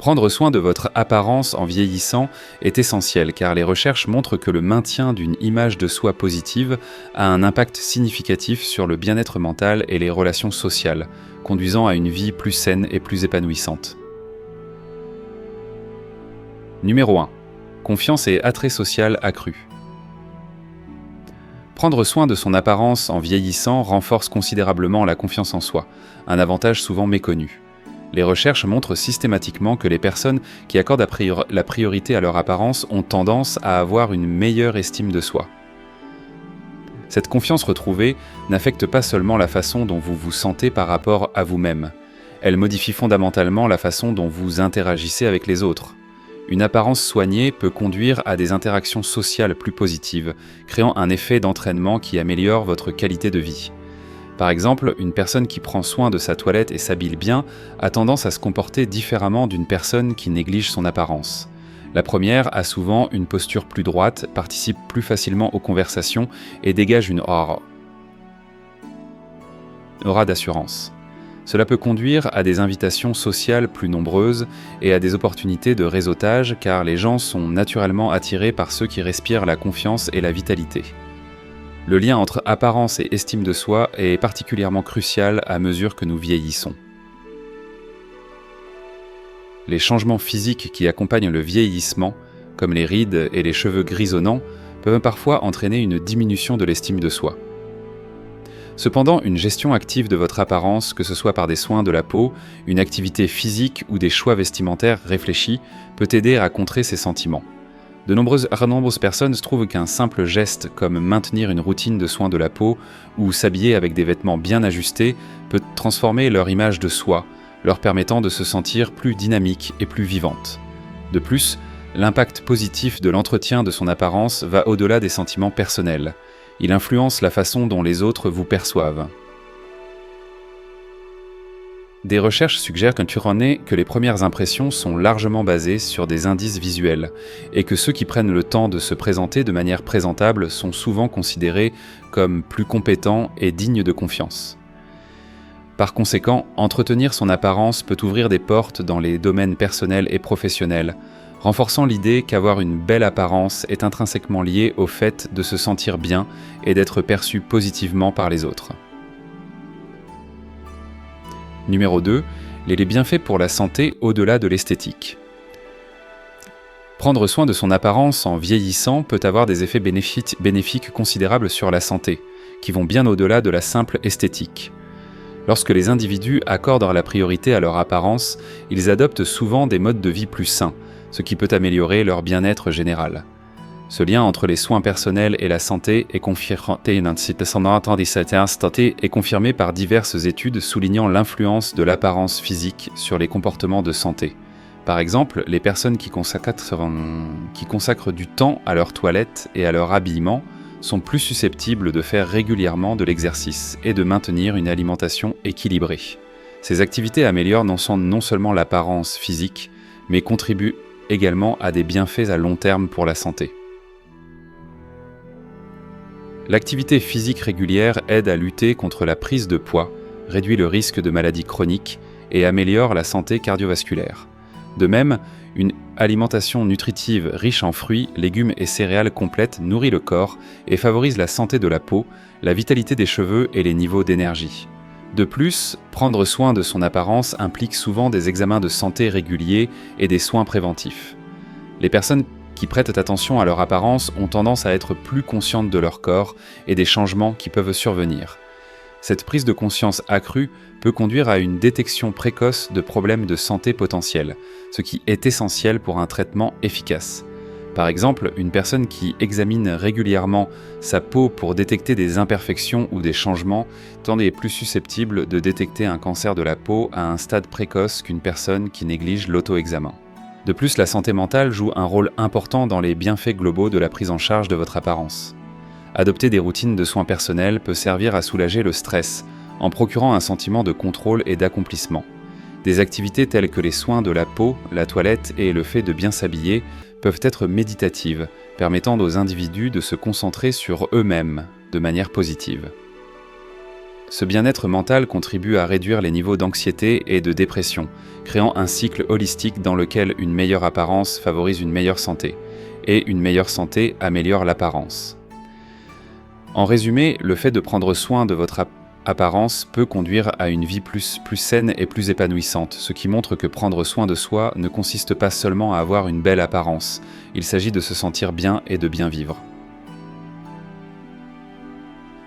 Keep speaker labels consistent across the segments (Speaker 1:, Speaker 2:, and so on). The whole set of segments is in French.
Speaker 1: Prendre soin de votre apparence en vieillissant est essentiel car les recherches montrent que le maintien d'une image de soi positive a un impact significatif sur le bien-être mental et les relations sociales, conduisant à une vie plus saine et plus épanouissante. Numéro 1. Confiance et attrait social accru. Prendre soin de son apparence en vieillissant renforce considérablement la confiance en soi, un avantage souvent méconnu. Les recherches montrent systématiquement que les personnes qui accordent la priorité à leur apparence ont tendance à avoir une meilleure estime de soi. Cette confiance retrouvée n'affecte pas seulement la façon dont vous vous sentez par rapport à vous-même, elle modifie fondamentalement la façon dont vous interagissez avec les autres. Une apparence soignée peut conduire à des interactions sociales plus positives, créant un effet d'entraînement qui améliore votre qualité de vie. Par exemple, une personne qui prend soin de sa toilette et s'habille bien a tendance à se comporter différemment d'une personne qui néglige son apparence. La première a souvent une posture plus droite, participe plus facilement aux conversations et dégage une aura d'assurance. Cela peut conduire à des invitations sociales plus nombreuses et à des opportunités de réseautage car les gens sont naturellement attirés par ceux qui respirent la confiance et la vitalité. Le lien entre apparence et estime de soi est particulièrement crucial à mesure que nous vieillissons. Les changements physiques qui accompagnent le vieillissement, comme les rides et les cheveux grisonnants, peuvent parfois entraîner une diminution de l'estime de soi. Cependant, une gestion active de votre apparence, que ce soit par des soins de la peau, une activité physique ou des choix vestimentaires réfléchis, peut aider à contrer ces sentiments. De nombreuses personnes trouvent qu'un simple geste comme maintenir une routine de soins de la peau ou s'habiller avec des vêtements bien ajustés peut transformer leur image de soi, leur permettant de se sentir plus dynamique et plus vivante. De plus, l'impact positif de l'entretien de son apparence va au-delà des sentiments personnels. Il influence la façon dont les autres vous perçoivent. Des recherches suggèrent que les premières impressions sont largement basées sur des indices visuels et que ceux qui prennent le temps de se présenter de manière présentable sont souvent considérés comme plus compétents et dignes de confiance. Par conséquent, entretenir son apparence peut ouvrir des portes dans les domaines personnels et professionnels, renforçant l'idée qu'avoir une belle apparence est intrinsèquement lié au fait de se sentir bien et d'être perçu positivement par les autres. Numéro 2. Les bienfaits pour la santé au-delà de l'esthétique. Prendre soin de son apparence en vieillissant peut avoir des effets bénéfiques considérables sur la santé, qui vont bien au-delà de la simple esthétique. Lorsque les individus accordent la priorité à leur apparence, ils adoptent souvent des modes de vie plus sains, ce qui peut améliorer leur bien-être général. Ce lien entre les soins personnels et la santé est confirmé par diverses études soulignant l'influence de l'apparence physique sur les comportements de santé. Par exemple, les personnes qui consacrent du temps à leur toilette et à leur habillement sont plus susceptibles de faire régulièrement de l'exercice et de maintenir une alimentation équilibrée. Ces activités améliorent non seulement l'apparence physique, mais contribuent également à des bienfaits à long terme pour la santé. L'activité physique régulière aide à lutter contre la prise de poids, réduit le risque de maladies chroniques et améliore la santé cardiovasculaire. De même, une alimentation nutritive riche en fruits, légumes et céréales complètes nourrit le corps et favorise la santé de la peau, la vitalité des cheveux et les niveaux d'énergie. De plus, prendre soin de son apparence implique souvent des examens de santé réguliers et des soins préventifs. Les personnes qui prêtent attention à leur apparence ont tendance à être plus conscientes de leur corps et des changements qui peuvent survenir. Cette prise de conscience accrue peut conduire à une détection précoce de problèmes de santé potentiels, ce qui est essentiel pour un traitement efficace. Par exemple, une personne qui examine régulièrement sa peau pour détecter des imperfections ou des changements est plus susceptible de détecter un cancer de la peau à un stade précoce qu'une personne qui néglige l'auto-examen. De plus, la santé mentale joue un rôle important dans les bienfaits globaux de la prise en charge de votre apparence. Adopter des routines de soins personnels peut servir à soulager le stress, en procurant un sentiment de contrôle et d'accomplissement. Des activités telles que les soins de la peau, la toilette et le fait de bien s'habiller peuvent être méditatives, permettant aux individus de se concentrer sur eux-mêmes de manière positive. Ce bien-être mental contribue à réduire les niveaux d'anxiété et de dépression, créant un cycle holistique dans lequel une meilleure apparence favorise une meilleure santé, et une meilleure santé améliore l'apparence. En résumé, le fait de prendre soin de votre apparence peut conduire à une vie plus saine et plus épanouissante, ce qui montre que prendre soin de soi ne consiste pas seulement à avoir une belle apparence, il s'agit de se sentir bien et de bien vivre.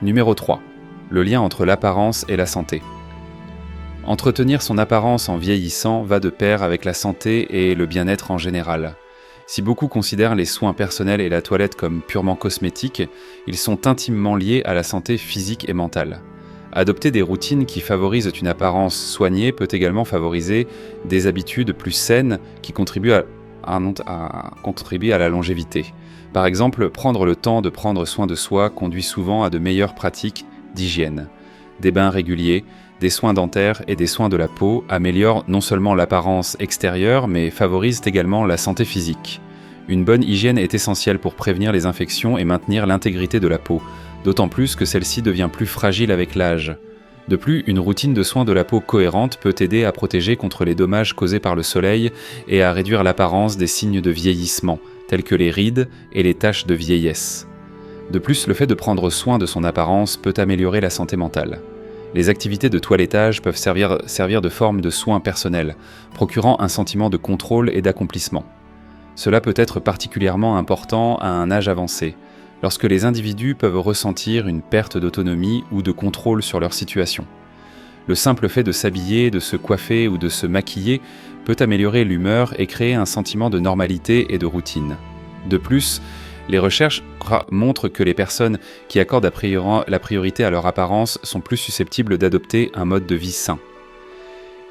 Speaker 1: Numéro 3. Le lien entre l'apparence et la santé. Entretenir son apparence en vieillissant va de pair avec la santé et le bien-être en général. Si beaucoup considèrent les soins personnels et la toilette comme purement cosmétiques, ils sont intimement liés à la santé physique et mentale. Adopter des routines qui favorisent une apparence soignée peut également favoriser des habitudes plus saines qui contribuent à la longévité. Par exemple, prendre le temps de prendre soin de soi conduit souvent à de meilleures pratiques d'hygiène. Des bains réguliers, des soins dentaires et des soins de la peau améliorent non seulement l'apparence extérieure, mais favorisent également la santé physique. Une bonne hygiène est essentielle pour prévenir les infections et maintenir l'intégrité de la peau, d'autant plus que celle-ci devient plus fragile avec l'âge. De plus, une routine de soins de la peau cohérente peut aider à protéger contre les dommages causés par le soleil et à réduire l'apparence des signes de vieillissement, tels que les rides et les taches de vieillesse. De plus, le fait de prendre soin de son apparence peut améliorer la santé mentale. Les activités de toilettage peuvent servir de forme de soins personnels, procurant un sentiment de contrôle et d'accomplissement. Cela peut être particulièrement important à un âge avancé, lorsque les individus peuvent ressentir une perte d'autonomie ou de contrôle sur leur situation. Le simple fait de s'habiller, de se coiffer ou de se maquiller peut améliorer l'humeur et créer un sentiment de normalité et de routine. De plus, les recherches montrent que les personnes qui accordent la priorité à leur apparence sont plus susceptibles d'adopter un mode de vie sain.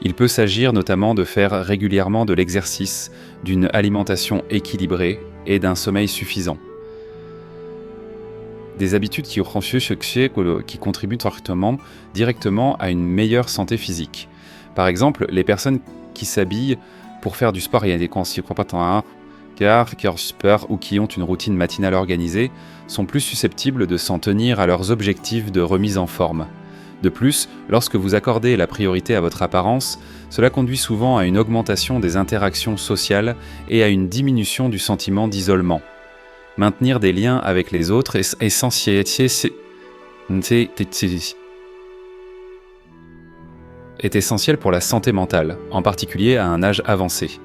Speaker 1: Il peut s'agir notamment de faire régulièrement de l'exercice, d'une alimentation équilibrée et d'un sommeil suffisant. Des habitudes qui contribuent directement à une meilleure santé physique. Par exemple, les personnes qui s'habillent pour faire du sport, il y a des ou qui ont une routine matinale organisée, sont plus susceptibles de s'en tenir à leurs objectifs de remise en forme. De plus, lorsque vous accordez la priorité à votre apparence, cela conduit souvent à une augmentation des interactions sociales et à une diminution du sentiment d'isolement. Maintenir des liens avec les autres est essentiel pour la santé mentale, en particulier à un âge avancé.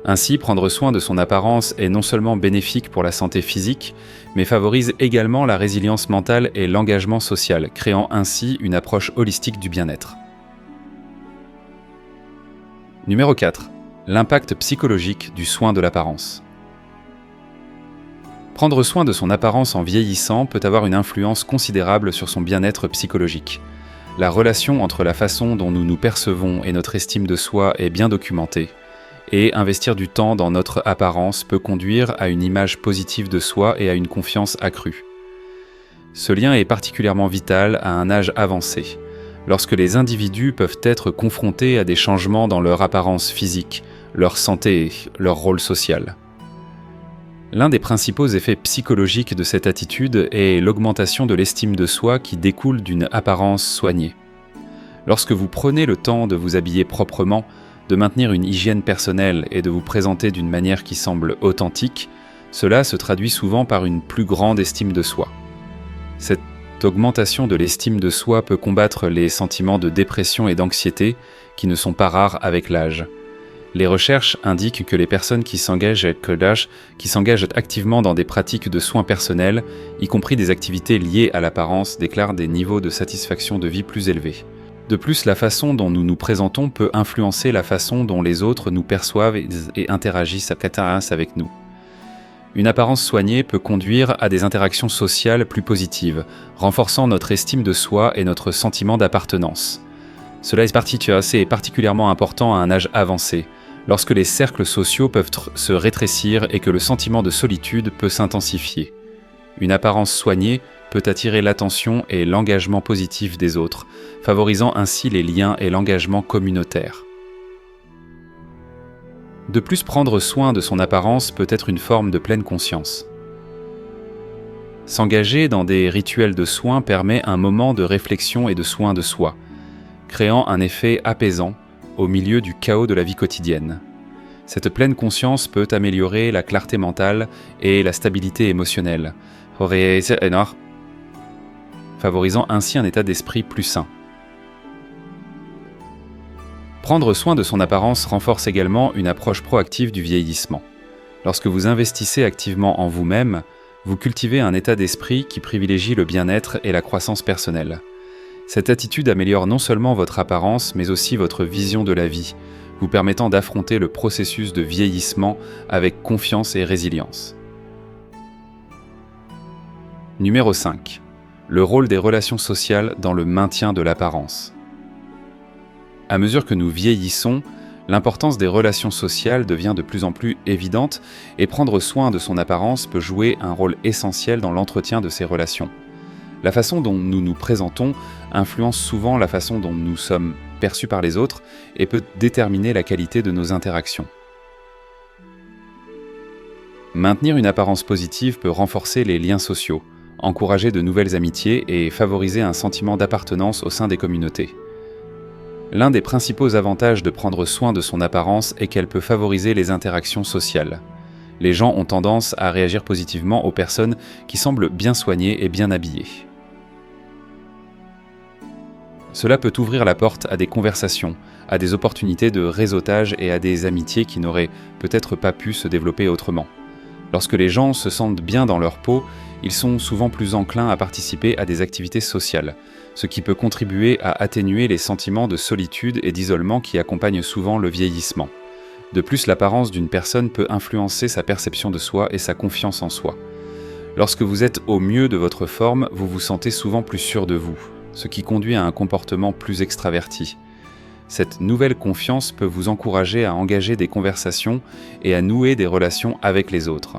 Speaker 1: Ainsi, prendre soin de son apparence est non seulement bénéfique pour la santé physique, mais favorise également la résilience mentale et l'engagement social, créant ainsi une approche holistique du bien-être. Numéro 4. L'impact psychologique du soin de l'apparence. Prendre soin de son apparence en vieillissant peut avoir une influence considérable sur son bien-être psychologique. La relation entre la façon dont nous nous percevons et notre estime de soi est bien documentée. Et investir du temps dans notre apparence peut conduire à une image positive de soi et à une confiance accrue. Ce lien est particulièrement vital à un âge avancé, lorsque les individus peuvent être confrontés à des changements dans leur apparence physique, leur santé et leur rôle social. L'un des principaux effets psychologiques de cette attitude est l'augmentation de l'estime de soi qui découle d'une apparence soignée. Lorsque vous prenez le temps de vous habiller proprement, de maintenir une hygiène personnelle et de vous présenter d'une manière qui semble authentique, cela se traduit souvent par une plus grande estime de soi. Cette augmentation de l'estime de soi peut combattre les sentiments de dépression et d'anxiété qui ne sont pas rares avec l'âge. Les recherches indiquent que les personnes qui s'engagent activement dans des pratiques de soins personnels, y compris des activités liées à l'apparence, déclarent des niveaux de satisfaction de vie plus élevés. De plus, la façon dont nous nous présentons peut influencer la façon dont les autres nous perçoivent et interagissent avec nous. Une apparence soignée peut conduire à des interactions sociales plus positives, renforçant notre estime de soi et notre sentiment d'appartenance. Cela est particulièrement important à un âge avancé, lorsque les cercles sociaux peuvent se rétrécir et que le sentiment de solitude peut s'intensifier. Une apparence soignée peut attirer l'attention et l'engagement positif des autres, favorisant ainsi les liens et l'engagement communautaire. De plus, prendre soin de son apparence peut être une forme de pleine conscience. S'engager dans des rituels de soins permet un moment de réflexion et de soin de soi, créant un effet apaisant au milieu du chaos de la vie quotidienne. Cette pleine conscience peut améliorer la clarté mentale et la stabilité émotionnelle, favorisant ainsi un état d'esprit plus sain. Prendre soin de son apparence renforce également une approche proactive du vieillissement. Lorsque vous investissez activement en vous-même, vous cultivez un état d'esprit qui privilégie le bien-être et la croissance personnelle. Cette attitude améliore non seulement votre apparence, mais aussi votre vision de la vie, vous permettant d'affronter le processus de vieillissement avec confiance et résilience. Numéro 5. Le rôle des relations sociales dans le maintien de l'apparence. À mesure que nous vieillissons, l'importance des relations sociales devient de plus en plus évidente et prendre soin de son apparence peut jouer un rôle essentiel dans l'entretien de ces relations. La façon dont nous nous présentons influence souvent la façon dont nous sommes perçus par les autres et peut déterminer la qualité de nos interactions. Maintenir une apparence positive peut renforcer les liens sociaux, encourager de nouvelles amitiés et favoriser un sentiment d'appartenance au sein des communautés. L'un des principaux avantages de prendre soin de son apparence est qu'elle peut favoriser les interactions sociales. Les gens ont tendance à réagir positivement aux personnes qui semblent bien soignées et bien habillées. Cela peut ouvrir la porte à des conversations, à des opportunités de réseautage et à des amitiés qui n'auraient peut-être pas pu se développer autrement. Lorsque les gens se sentent bien dans leur peau, ils sont souvent plus enclins à participer à des activités sociales, ce qui peut contribuer à atténuer les sentiments de solitude et d'isolement qui accompagnent souvent le vieillissement. De plus, l'apparence d'une personne peut influencer sa perception de soi et sa confiance en soi. Lorsque vous êtes au mieux de votre forme, vous vous sentez souvent plus sûr de vous, ce qui conduit à un comportement plus extraverti. Cette nouvelle confiance peut vous encourager à engager des conversations et à nouer des relations avec les autres.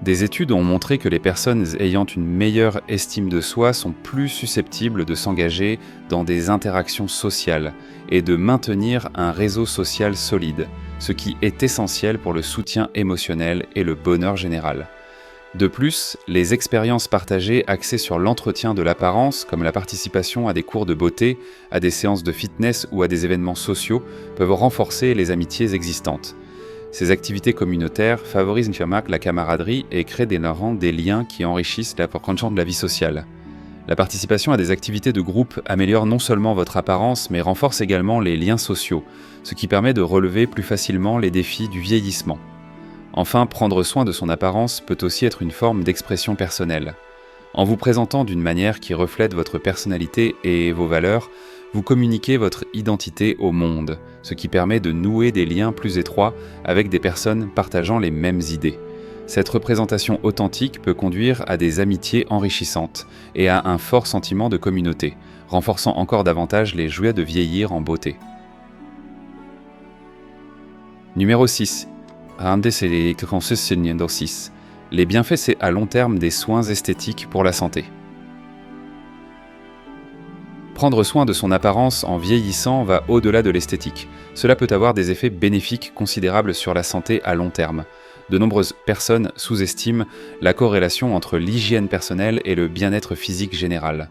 Speaker 1: Des études ont montré que les personnes ayant une meilleure estime de soi sont plus susceptibles de s'engager dans des interactions sociales et de maintenir un réseau social solide, ce qui est essentiel pour le soutien émotionnel et le bonheur général. De plus, les expériences partagées axées sur l'entretien de l'apparence, comme la participation à des cours de beauté, à des séances de fitness ou à des événements sociaux, peuvent renforcer les amitiés existantes. Ces activités communautaires favorisent la camaraderie et créent des liens qui enrichissent la compréhension de la vie sociale. La participation à des activités de groupe améliore non seulement votre apparence, mais renforce également les liens sociaux, ce qui permet de relever plus facilement les défis du vieillissement. Enfin, prendre soin de son apparence peut aussi être une forme d'expression personnelle. En vous présentant d'une manière qui reflète votre personnalité et vos valeurs, vous communiquez votre identité au monde, ce qui permet de nouer des liens plus étroits avec des personnes partageant les mêmes idées. Cette représentation authentique peut conduire à des amitiés enrichissantes et à un fort sentiment de communauté, renforçant encore davantage les joies de vieillir en beauté. Numéro 6. Les bienfaits à long terme des soins esthétiques pour la santé. Prendre soin de son apparence en vieillissant va au-delà de l'esthétique. Cela peut avoir des effets bénéfiques considérables sur la santé à long terme. De nombreuses personnes sous-estiment la corrélation entre l'hygiène personnelle et le bien-être physique général.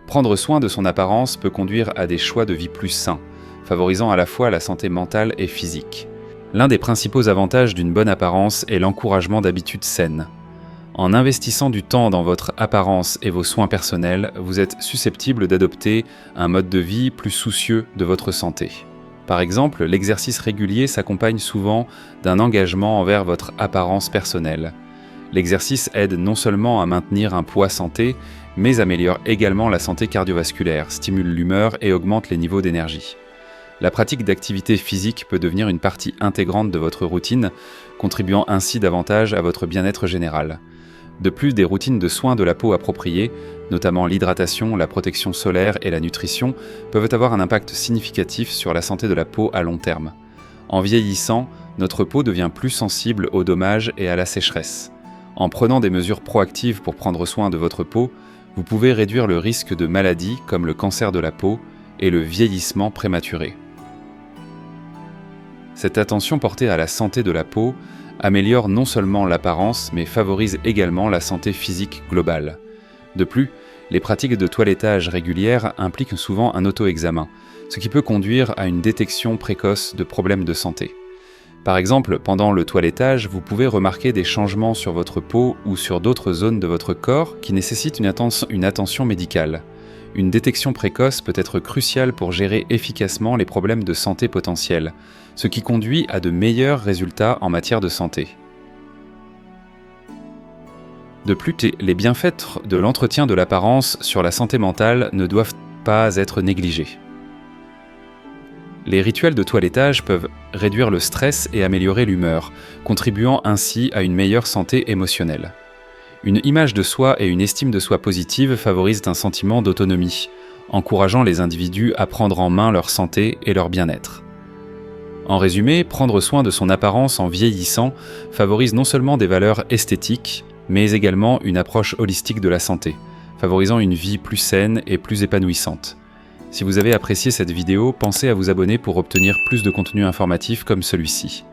Speaker 1: Prendre soin de son apparence peut conduire à des choix de vie plus sains, favorisant à la fois la santé mentale et physique. L'un des principaux avantages d'une bonne apparence est l'encouragement d'habitudes saines. En investissant du temps dans votre apparence et vos soins personnels, vous êtes susceptible d'adopter un mode de vie plus soucieux de votre santé. Par exemple, l'exercice régulier s'accompagne souvent d'un engagement envers votre apparence personnelle. L'exercice aide non seulement à maintenir un poids santé, mais améliore également la santé cardiovasculaire, stimule l'humeur et augmente les niveaux d'énergie. La pratique d'activité physique peut devenir une partie intégrante de votre routine, contribuant ainsi davantage à votre bien-être général. De plus, des routines de soins de la peau appropriées, notamment l'hydratation, la protection solaire et la nutrition, peuvent avoir un impact significatif sur la santé de la peau à long terme. En vieillissant, notre peau devient plus sensible aux dommages et à la sécheresse. En prenant des mesures proactives pour prendre soin de votre peau, vous pouvez réduire le risque de maladies comme le cancer de la peau et le vieillissement prématuré. Cette attention portée à la santé de la peau améliore non seulement l'apparence, mais favorise également la santé physique globale. De plus, les pratiques de toilettage régulières impliquent souvent un auto-examen, ce qui peut conduire à une détection précoce de problèmes de santé. Par exemple, pendant le toilettage, vous pouvez remarquer des changements sur votre peau ou sur d'autres zones de votre corps qui nécessitent une attention médicale. Une détection précoce peut être cruciale pour gérer efficacement les problèmes de santé potentiels, ce qui conduit à de meilleurs résultats en matière de santé. De plus, les bienfaits de l'entretien de l'apparence sur la santé mentale ne doivent pas être négligés. Les rituels de toilettage peuvent réduire le stress et améliorer l'humeur, contribuant ainsi à une meilleure santé émotionnelle. Une image de soi et une estime de soi positive favorisent un sentiment d'autonomie, encourageant les individus à prendre en main leur santé et leur bien-être. En résumé, prendre soin de son apparence en vieillissant favorise non seulement des valeurs esthétiques, mais également une approche holistique de la santé, favorisant une vie plus saine et plus épanouissante. Si vous avez apprécié cette vidéo, pensez à vous abonner pour obtenir plus de contenu informatif comme celui-ci.